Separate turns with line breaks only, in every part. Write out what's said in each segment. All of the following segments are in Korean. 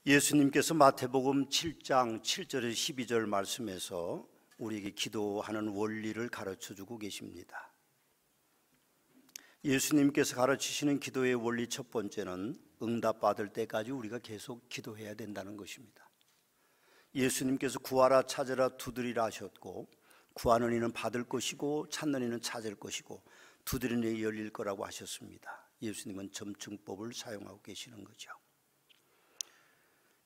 예수님께서 마태복음 7장 7절에서 12절 말씀에서 우리에게 기도하는 원리를 가르쳐주고 계십니다. 예수님께서 가르치시는 기도의 원리 첫 번째는 응답받을 때까지 우리가 계속 기도해야 된다는 것입니다. 예수님께서 구하라 찾으라 두드리라 하셨고, 구하는 이는 받을 것이고 찾는 이는 찾을 것이고 두드리는 이는 열릴 거라고 하셨습니다. 예수님은 점층법을 사용하고 계시는 거죠.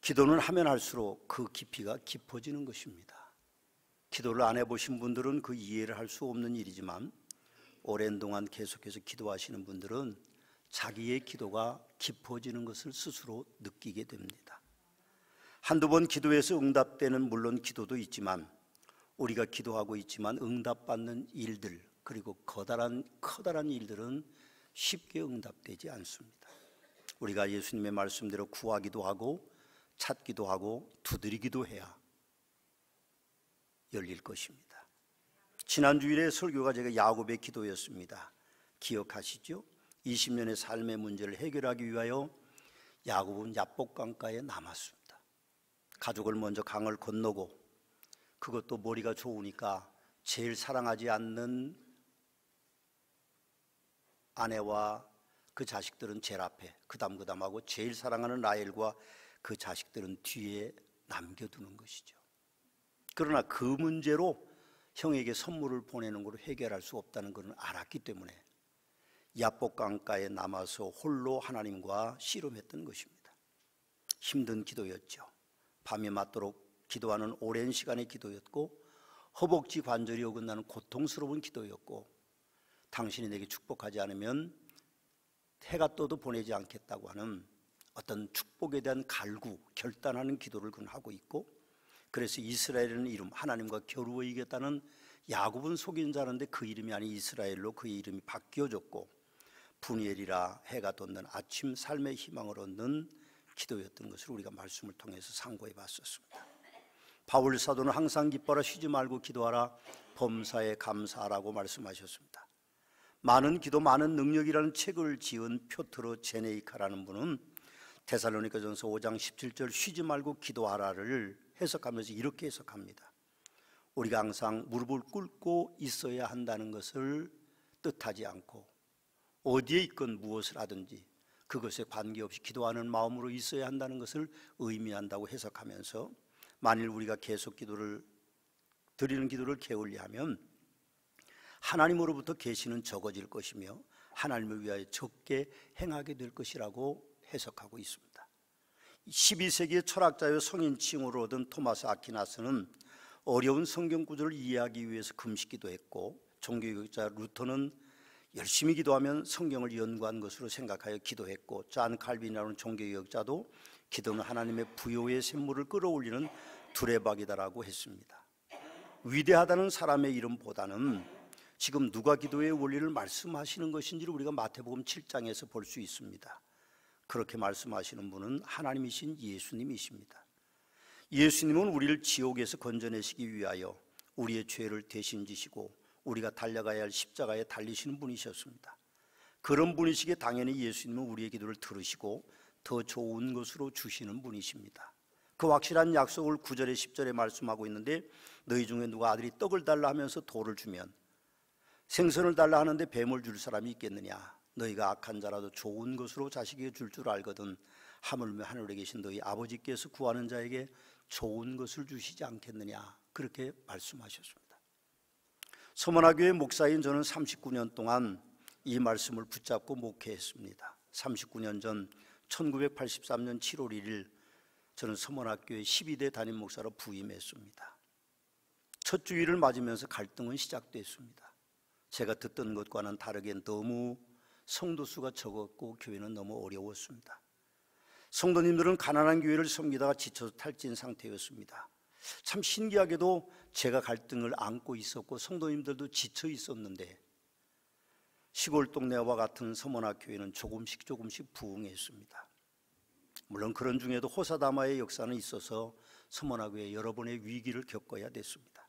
기도는 하면 할수록 그 깊이가 깊어지는 것입니다. 기도를 안 해보신 분들은 그 이해를 할 수 없는 일이지만, 오랜 동안 계속해서 기도하시는 분들은 자기의 기도가 깊어지는 것을 스스로 느끼게 됩니다. 한두 번 기도해서 응답되는 물론 기도도 있지만, 우리가 기도하고 있지만 응답받는 일들, 그리고 커다란 일들은 쉽게 응답되지 않습니다. 우리가 예수님의 말씀대로 구하기도 하고 찾기도 하고 두드리기도 해야 열릴 것입니다. 지난 주일에 설교가 제가 야곱의 기도였습니다. 기억하시죠? 20년의 삶의 문제를 해결하기 위하여 야곱은 야복강가에 남았습니다. 가족을 먼저 강을 건너고, 그것도 머리가 좋으니까 제일 사랑하지 않는 아내와 그 자식들은 제일 앞에 그다음하고, 제일 사랑하는 라헬과 그 자식들은 뒤에 남겨두는 것이죠. 그러나 그 문제로 형에게 선물을 보내는 것으로 해결할 수 없다는 것을 알았기 때문에 야복강가에 남아서 홀로 하나님과 씨름했던 것입니다. 힘든 기도였죠. 밤이 맞도록 기도하는 오랜 시간의 기도였고, 허벅지 관절이 어긋나는 고통스러운 기도였고, 당신이 내게 축복하지 않으면 해가 떠도 보내지 않겠다고 하는 어떤 축복에 대한 갈구, 결단하는 기도를 그는 하고 있고, 그래서 이스라엘이라는 이름, 하나님과 겨루어 이겼다는, 야곱은 속인 자는데 그 이름이 아닌 이스라엘로 그의 이름이 바뀌어졌고, 분이엘이라 해가 돋는 아침 삶의 희망을 얻는 기도였던 것을 우리가 말씀을 통해서 상고해 봤었습니다. 바울 사도는 항상 기뻐라, 쉬지 말고 기도하라, 범사에 감사하라고 말씀하셨습니다. 많은 기도 많은 능력이라는 책을 지은 표트로 제네이카라는 분은 데살로니가전서 5장 17절 쉬지 말고 기도하라를 해석하면서 이렇게 해석합니다. 우리가 항상 무릎을 꿇고 있어야 한다는 것을 뜻하지 않고, 어디에 있건 무엇을 하든지 그것에 관계없이 기도하는 마음으로 있어야 한다는 것을 의미한다고 해석하면서, 만일 우리가 계속 드리는 기도를 게을리하면 하나님으로부터 계시는 적어질 것이며 하나님을 위하여 적게 행하게 될 것이라고 해석하고 있습니다. 12세기의 철학자여 성인칭호를 얻은 토마스 아퀴나스는 어려운 성경 구절을 이해하기 위해서 금식기도 했고, 종교개혁자 루터는 열심히 기도하면 성경을 연구한 것으로 생각하여 기도했고, 잔 칼빈이라는 종교개혁자도 기도는 하나님의 부요의 샘물을 끌어올리는 두레박이다라고 했습니다. 위대하다는 사람의 이름보다는 지금 누가 기도의 원리를 말씀하시는 것인지를 우리가 마태복음 7장에서 볼 수 있습니다. 그렇게 말씀하시는 분은 하나님이신 예수님이십니다. 예수님은 우리를 지옥에서 건져내시기 위하여 우리의 죄를 대신 지시고 우리가 달려가야 할 십자가에 달리시는 분이셨습니다. 그런 분이시기에 당연히 예수님은 우리의 기도를 들으시고 더 좋은 것으로 주시는 분이십니다. 그 확실한 약속을 9절에 10절에 말씀하고 있는데, 너희 중에 누가 아들이 떡을 달라 하면서 돌을 주면 생선을 달라 하는데 뱀을 줄 사람이 있겠느냐? 너희가 악한 자라도 좋은 것으로 자식에게 줄 줄 알거든 하물며 하늘에 계신 너희 아버지께서 구하는 자에게 좋은 것을 주시지 않겠느냐? 그렇게 말씀하셨습니다. 서문화교회 목사인 저는 39년 동안 이 말씀을 붙잡고 목회했습니다. 39년 전 1983년 7월 1일 저는 서문학교의 12대 담임 목사로 부임했습니다. 첫 주일을 맞으면서 갈등은 시작됐습니다. 제가 듣던 것과는 다르게 너무 성도 수가 적었고 교회는 너무 어려웠습니다. 성도님들은 가난한 교회를 섬기다가 지쳐서 탈진 상태였습니다. 참 신기하게도 제가 갈등을 안고 있었고 성도님들도 지쳐 있었는데, 시골 동네와 같은 서문학교회는 조금씩 부흥했습니다. 물론 그런 중에도 호사다마의 역사는 있어서 서문학교에 여러 번의 위기를 겪어야 됐습니다.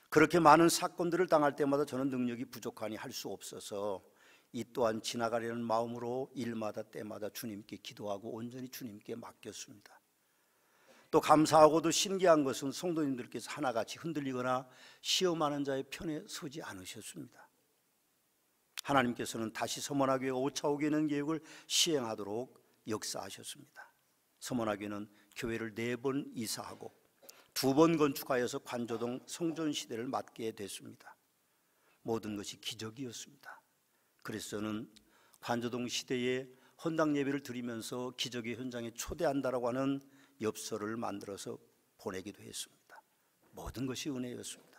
그렇게 많은 사건들을 당할 때마다 저는 능력이 부족하니 할 수 없어서 이 또한 지나가려는 마음으로 일마다 때마다 주님께 기도하고 온전히 주님께 맡겼습니다. 또 감사하고도 신기한 것은 성도님들께서 하나같이 흔들리거나 시험하는 자의 편에 서지 않으셨습니다. 하나님께서는 다시 서머나교회가 5차 오게는 계획을 시행하도록 역사하셨습니다. 서머나교회는 교회를 4번 이사하고 2번 건축하여서 관조동 성전시대를 맡게 됐습니다. 모든 것이 기적이었습니다. 그래서 저는 관조동 시대에 헌당 예배를 드리면서 기적의 현장에 초대한다라고 하는 엽서를 만들어서 보내기도 했습니다. 모든 것이 은혜였습니다.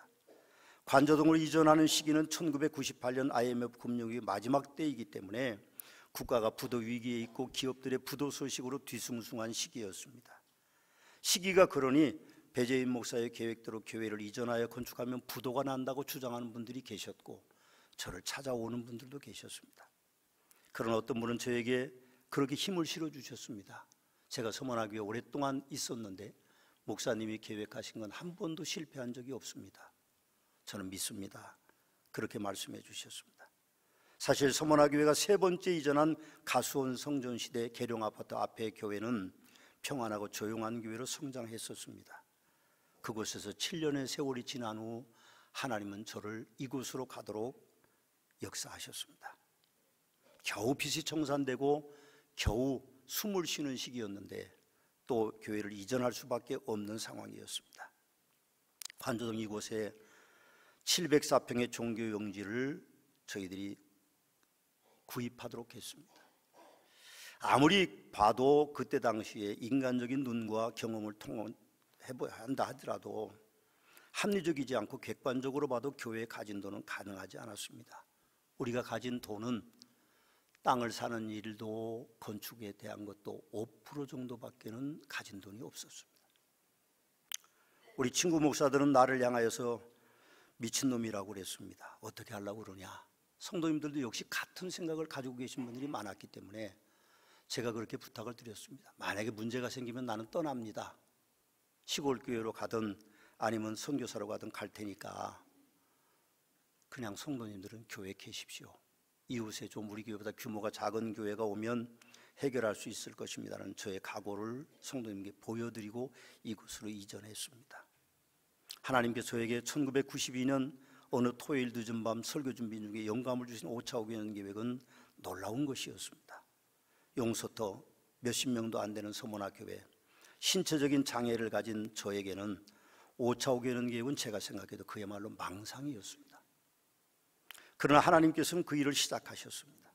관조동을 이전하는 시기는 1998년 IMF 금융위기 마지막 때이기 때문에 국가가 부도 위기에 있고 기업들의 부도 소식으로 뒤숭숭한 시기였습니다. 시기가 그러니 배재인 목사의 계획대로 교회를 이전하여 건축하면 부도가 난다고 주장하는 분들이 계셨고 저를 찾아오는 분들도 계셨습니다. 그러나 어떤 분은 저에게 그렇게 힘을 실어주셨습니다. 제가 서머나교회에 오랫동안 있었는데 목사님이 계획하신 건 한 번도 실패한 적이 없습니다. 저는 믿습니다. 그렇게 말씀해 주셨습니다. 사실 서머나교회가 3번째 이전한 가수원 성전시대 계룡아파트 앞의 교회는 평안하고 조용한 교회로 성장했었습니다. 그곳에서 7년의 세월이 지난 후 하나님은 저를 이곳으로 가도록 역사하셨습니다. 겨우 빚이 청산되고 겨우 숨을 쉬는 시기였는데 또 교회를 이전할 수밖에 없는 상황이었습니다. 관조동 이곳에 704평의 종교용지를 저희들이 구입하도록 했습니다. 아무리 봐도 그때 당시에 인간적인 눈과 경험을 통해봐야 한다 하더라도 합리적이지 않고 객관적으로 봐도 교회에 가진 돈은 가능하지 않았습니다. 우리가 가진 돈은 땅을 사는 일도 건축에 대한 것도 5% 정도밖에는 가진 돈이 없었습니다. 우리 친구 목사들은 나를 향하여서 미친놈이라고 그랬습니다. 어떻게 하려고 그러냐. 성도님들도 역시 같은 생각을 가지고 계신 분들이 많았기 때문에 제가 그렇게 부탁을 드렸습니다. 만약에 문제가 생기면 나는 떠납니다. 시골 교회로 가든 아니면 선교사로 가든 갈 테니까 그냥 성도님들은 교회에 계십시오. 이웃에 좀 우리 교회보다 규모가 작은 교회가 오면 해결할 수 있을 것입니다라는 저의 각오를 성도님께 보여드리고 이곳으로 이전했습니다. 하나님께서 저에게 1992년 어느 토요일 늦은 밤 설교 준비 중에 영감을 주신 5차 오게는 계획은 놀라운 것이었습니다. 용서터 몇십 명도 안 되는 서머나 교회, 신체적인 장애를 가진 저에게는 5차 오게는 계획은 제가 생각해도 그야말로 망상이었습니다. 그러나 하나님께서는 그 일을 시작하셨습니다.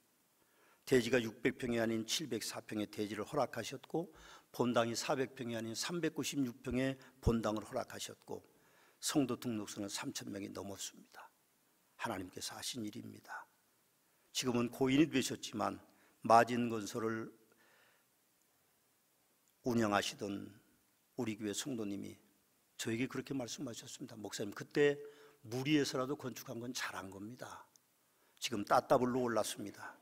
대지가 600평이 아닌 704평의 대지를 허락하셨고 본당이 400평이 아닌 396평의 본당을 허락하셨고 성도 등록수는 3,000명이 넘었습니다. 하나님께서 하신 일입니다. 지금은 고인이 되셨지만 마진건설을 운영하시던 우리 교회 성도님이 저에게 그렇게 말씀하셨습니다. 목사님, 그때 무리해서라도 건축한 건 잘한 겁니다. 지금 따따블로 올랐습니다.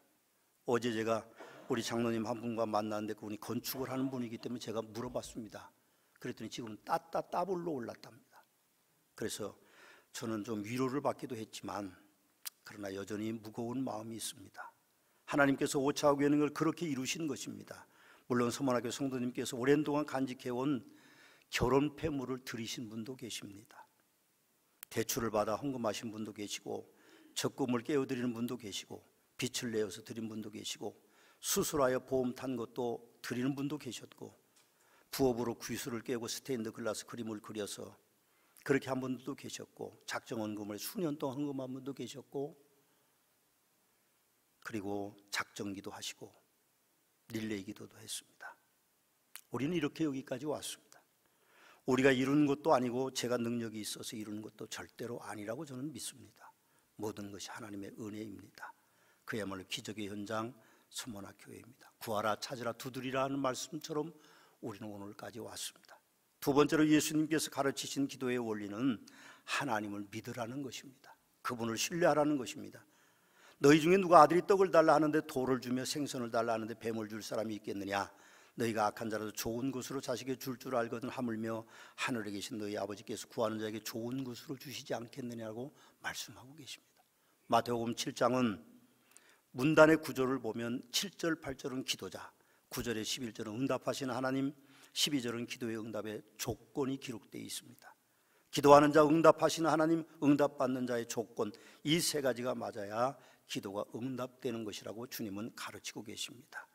어제 제가 우리 장로님 한 분과 만났는데 그분이 건축을 하는 분이기 때문에 제가 물어봤습니다. 그랬더니 지금 따따블로 올랐답니다. 그래서 저는 좀 위로를 받기도 했지만 그러나 여전히 무거운 마음이 있습니다. 하나님께서 5차 오게는 걸 그렇게 이루신 것입니다. 물론 서머나교회 성도님께서 오랜 동안 간직해온 결혼 폐물을 드리신 분도 계십니다. 대출을 받아 헌금하신 분도 계시고 적금을 깨어드리는 분도 계시고 빚을 내어서 드린 분도 계시고 수술하여 보험 탄 것도 드리는 분도 계셨고 부업으로 귀수를 깨고 스테인드 글라스 그림을 그려서 그렇게 한 분도 계셨고 작정헌금을 수년 동안 헌금한 분도 계셨고 그리고 작정기도 하시고 릴레이 기도도 했습니다. 우리는 이렇게 여기까지 왔습니다. 우리가 이루는 것도 아니고 제가 능력이 있어서 이루는 것도 절대로 아니라고 저는 믿습니다. 모든 것이 하나님의 은혜입니다. 그야말로 기적의 현장 서머나 교회입니다. 구하라 찾으라 두드리라 하는 말씀처럼 우리는 오늘까지 왔습니다. 두 번째로 예수님께서 가르치신 기도의 원리는 하나님을 믿으라는 것입니다. 그분을 신뢰하라는 것입니다. 너희 중에 누가 아들이 떡을 달라 하는데 돌을 주며 생선을 달라 하는데 뱀을 줄 사람이 있겠느냐? 너희가 악한 자라도 좋은 것으로 자식에게 줄 알거든 하물며 하늘에 계신 너희 아버지께서 구하는 자에게 좋은 것으로 주시지 않겠느냐고 말씀하고 계십니다. 마태복음 7장은 문단의 구조를 보면 7절 8절은 기도자, 9절에 11절은 응답하시는 하나님, 12절은 기도의 응답의 조건이 기록되어 있습니다. 기도하는 자 응답하시는 하나님, 응답받는 자의 조건, 이 세 가지가 맞아야 기도가 응답되는 것이라고 주님은 가르치고 계십니다.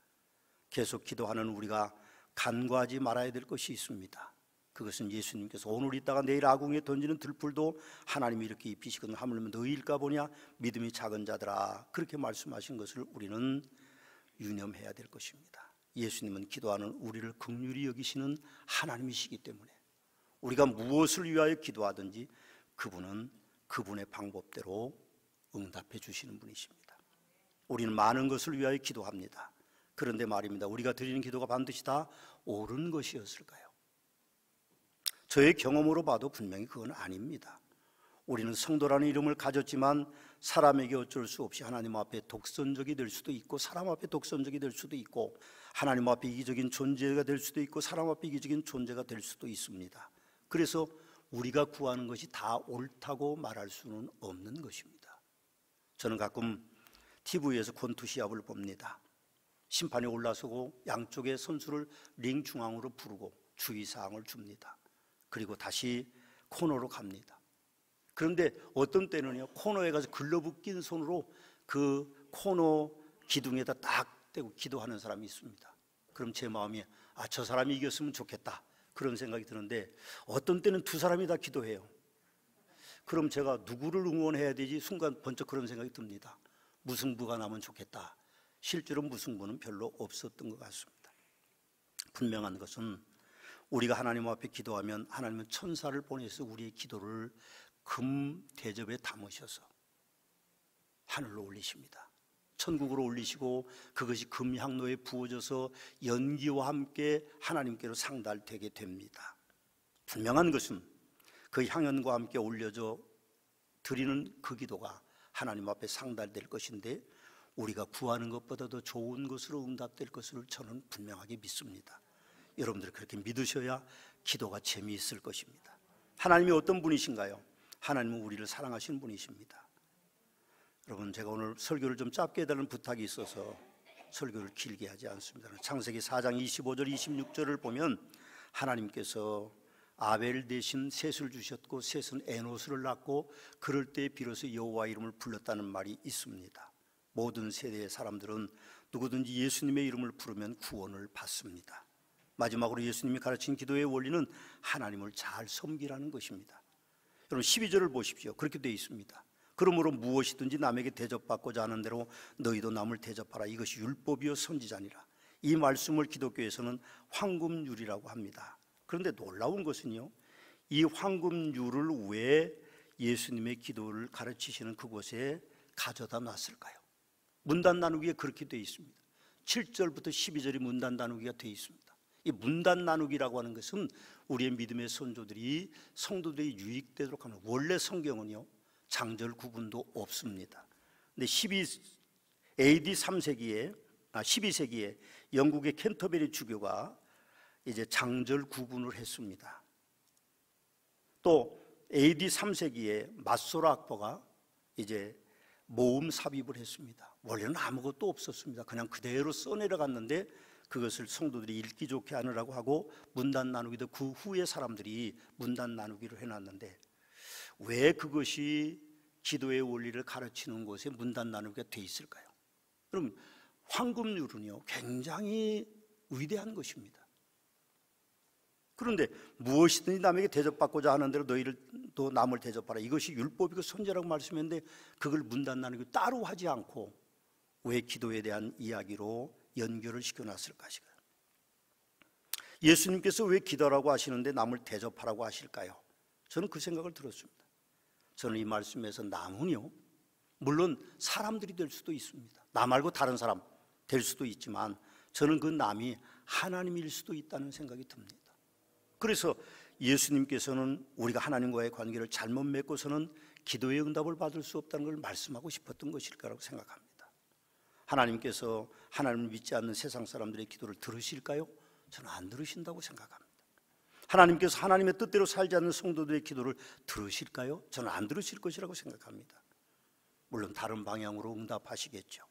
계속 기도하는 우리가 간과하지 말아야 될 것이 있습니다. 그것은 예수님께서 오늘 있다가 내일 아궁이에 던지는 들풀도 하나님이 이렇게 입히시거든 하물며 너희일까 보냐 믿음이 작은 자들아, 그렇게 말씀하신 것을 우리는 유념해야 될 것입니다. 예수님은 기도하는 우리를 긍휼히 여기시는 하나님이시기 때문에 우리가 무엇을 위하여 기도하든지 그분은 그분의 방법대로 응답해 주시는 분이십니다. 우리는 많은 것을 위하여 기도합니다. 그런데 말입니다, 우리가 드리는 기도가 반드시 다 옳은 것이었을까요? 저의 경험으로 봐도 분명히 그건 아닙니다. 우리는 성도라는 이름을 가졌지만 사람에게 어쩔 수 없이 하나님 앞에 독선적이 될 수도 있고 사람 앞에 독선적이 될 수도 있고 하나님 앞에 이기적인 존재가 될 수도 있고 사람 앞에 이기적인 존재가 될 수도 있습니다. 그래서 우리가 구하는 것이 다 옳다고 말할 수는 없는 것입니다. 저는 가끔 TV에서 권투 시합을 봅니다. 심판이 올라서고 양쪽의 선수를 링 중앙으로 부르고 주의사항을 줍니다. 그리고 다시 코너로 갑니다. 그런데 어떤 때는요, 코너에 가서 글러브 낀 손으로 그 코너 기둥에다 딱 대고 기도하는 사람이 있습니다. 그럼 제 마음이 저 사람이 이겼으면 좋겠다, 그런 생각이 드는데 어떤 때는 두 사람이 다 기도해요. 그럼 제가 누구를 응원해야 되지 순간 번쩍 그런 생각이 듭니다. 무승부가 나면 좋겠다. 실제로 무승부는 별로 없었던 것 같습니다. 분명한 것은 우리가 하나님 앞에 기도하면 하나님은 천사를 보내서 우리의 기도를 금 대접에 담으셔서 하늘로 올리십니다. 천국으로 올리시고 그것이 금 향로에 부어져서 연기와 함께 하나님께로 상달되게 됩니다. 분명한 것은 그 향연과 함께 올려져 드리는 그 기도가 하나님 앞에 상달될 것인데 우리가 구하는 것보다 더 좋은 것으로 응답될 것을 저는 분명하게 믿습니다. 여러분들이 그렇게 믿으셔야 기도가 재미있을 것입니다. 하나님이 어떤 분이신가요? 하나님은 우리를 사랑하시는 분이십니다. 여러분, 제가 오늘 설교를 좀 짧게 해달라는 부탁이 있어서 설교를 길게 하지 않습니다. 창세기 4장 25절 26절을 보면 하나님께서 아벨 대신 셋을 주셨고 셋은 에노스를 낳고 그럴 때 비로소 여호와 이름을 불렀다는 말이 있습니다. 모든 세대의 사람들은 누구든지 예수님의 이름을 부르면 구원을 받습니다. 마지막으로 예수님이 가르친 기도의 원리는 하나님을 잘 섬기라는 것입니다. 여러분 12절을 보십시오. 그렇게 되어 있습니다. 그러므로 무엇이든지 남에게 대접받고자 하는 대로 너희도 남을 대접하라. 이것이 율법이요 선지자니라. 이 말씀을 기독교에서는 황금률이라고 합니다. 그런데 놀라운 것은요, 이 황금률을 왜 예수님의 기도를 가르치시는 그곳에 가져다 놨을까요? 문단 나누기에 그렇게 되어 있습니다. 7절부터 12절이 문단 나누기가 되어 있습니다. 이 문단 나누기라고 하는 것은 우리의 믿음의 선조들이 성도들이 유익되도록 하는, 원래 성경은요 장절 구분도 없습니다. 근데 AD 3세기에 12세기에 영국의 캔터베리 주교가 이제 장절 구분을 했습니다. 또 AD 3세기에 마소라 학파가 이제 모음 삽입을 했습니다. 원래는 아무것도 없었습니다. 그냥 그대로 써내려갔는데 그것을 성도들이 읽기 좋게 하느라고 하고 문단 나누기도 그 후에 사람들이 문단 나누기를 해놨는데 왜 그것이 기도의 원리를 가르치는 곳에 문단 나누기가 돼 있을까요? 그럼 황금률은요 굉장히 위대한 것입니다. 그런데 무엇이든지 남에게 대접받고자 하는 대로 너희를 또 남을 대접하라. 이것이 율법이고 선지라고 말씀했는데 그걸 문단 나누기 따로 하지 않고 왜 기도에 대한 이야기로 연결을 시켜놨을 것일까요? 예수님께서 왜 기도라고 하시는데 남을 대접하라고 하실까요? 저는 그 생각을 들었습니다. 저는 이 말씀에서 남은요 물론 사람들이 될 수도 있습니다. 나 말고 다른 사람 될 수도 있지만 저는 그 남이 하나님일 수도 있다는 생각이 듭니다. 그래서 예수님께서는 우리가 하나님과의 관계를 잘못 맺고서는 기도의 응답을 받을 수 없다는 걸 말씀하고 싶었던 것일 거라고 생각합니다. 하나님께서 하나님을 믿지 않는 세상 사람들의 기도를 들으실까요? 저는 안 들으신다고 생각합니다. 하나님께서 하나님의 뜻대로 살지 않는 성도들의 기도를 들으실까요? 저는 안 들으실 것이라고 생각합니다. 물론 다른 방향으로 응답하시겠죠.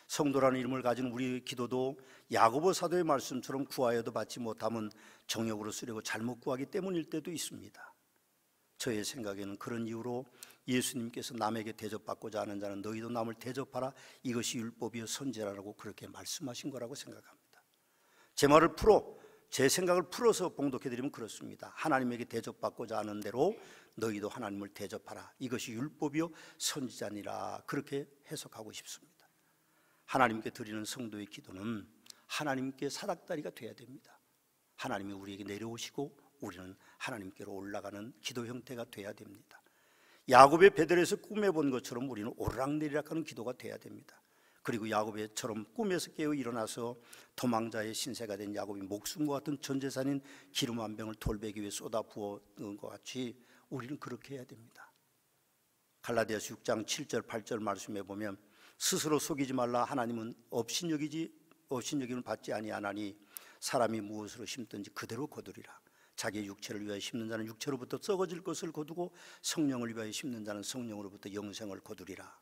성도라는 이름을 가진 우리 기도도 야고보 사도의 말씀처럼 구하여도 받지 못하면 정욕으로 쓰려고 잘못 구하기 때문일 때도 있습니다. 저의 생각에는 그런 이유로 예수님께서 남에게 대접받고자 하는 자는 너희도 남을 대접하라, 이것이 율법이요 선지자라고 그렇게 말씀하신 거라고 생각합니다. 제 생각을 풀어서 봉독해드리면 그렇습니다. 하나님에게 대접받고자 하는 대로 너희도 하나님을 대접하라, 이것이 율법이요 선지자니라, 그렇게 해석하고 싶습니다. 하나님께 드리는 성도의 기도는 하나님께 사닥다리가 돼야 됩니다. 하나님이 우리에게 내려오시고 우리는 하나님께로 올라가는 기도 형태가 돼야 됩니다. 야곱의 베델에서 꿈에 본 것처럼 우리는 오르락내리락 하는 기도가 돼야 됩니다. 그리고 야곱처럼 꿈에서 깨어 일어나서 도망자의 신세가 된 야곱이 목숨과 같은 전 재산인 기름 한 병을 돌베개 위에 쏟아 부어놓은 것 같이 우리는 그렇게 해야 됩니다. 갈라디아서 6장 7절 8절 말씀에 보면 스스로 속이지 말라, 하나님은 업신여김을 받지 아니하나니 사람이 무엇으로 심든지 그대로 거두리라. 자기의 육체를 위하여 심는 자는 육체로부터 썩어질 것을 거두고 성령을 위하여 심는 자는 성령으로부터 영생을 거두리라.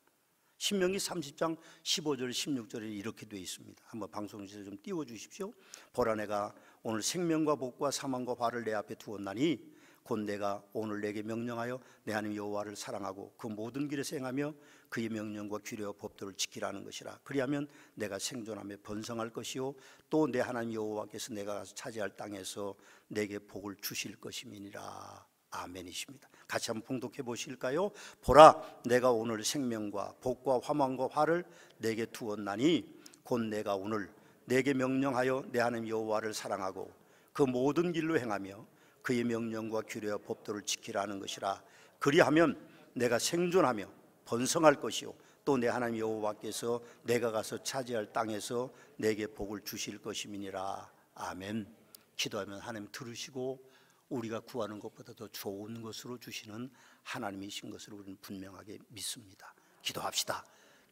신명기 30장 15절 16절에 이렇게 되어 있습니다. 한번 방송실에 좀 띄워주십시오. 보라, 내가 오늘 생명과 복과 사망과 화를 내 앞에 두었나니 곧 내가 오늘 내게 명령하여 내 하나님 여호와를 사랑하고 그 모든 길에서 행하며 그의 명령과 규례와 법도를 지키라는 것이라. 그리하면 내가 생존하며 번성할 것이요 또 내 하나님 여호와께서 내가 가서 차지할 땅에서 내게 복을 주실 것임이니라. 아멘이십니다. 같이 한번 봉독해 보실까요? 보라, 내가 오늘 생명과 복과 화망과 화를 내게 두었나니 곧 내가 오늘 내게 명령하여 내 하나님 여호와를 사랑하고 그 모든 길로 행하며 그의 명령과 규례와 법도를 지키라는 것이라. 그리하면 내가 생존하며 번성할 것이요 또 내 하나님 여호와께서 내가 가서 차지할 땅에서 내게 복을 주실 것임이니라. 아멘. 기도하면 하나님 들으시고 우리가 구하는 것보다 더 좋은 것으로 주시는 하나님이신 것을 우리는 분명하게 믿습니다. 기도합시다.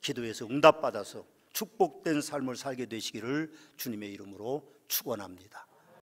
기도해서 응답받아서 축복된 삶을 살게 되시기를 주님의 이름으로 축원합니다.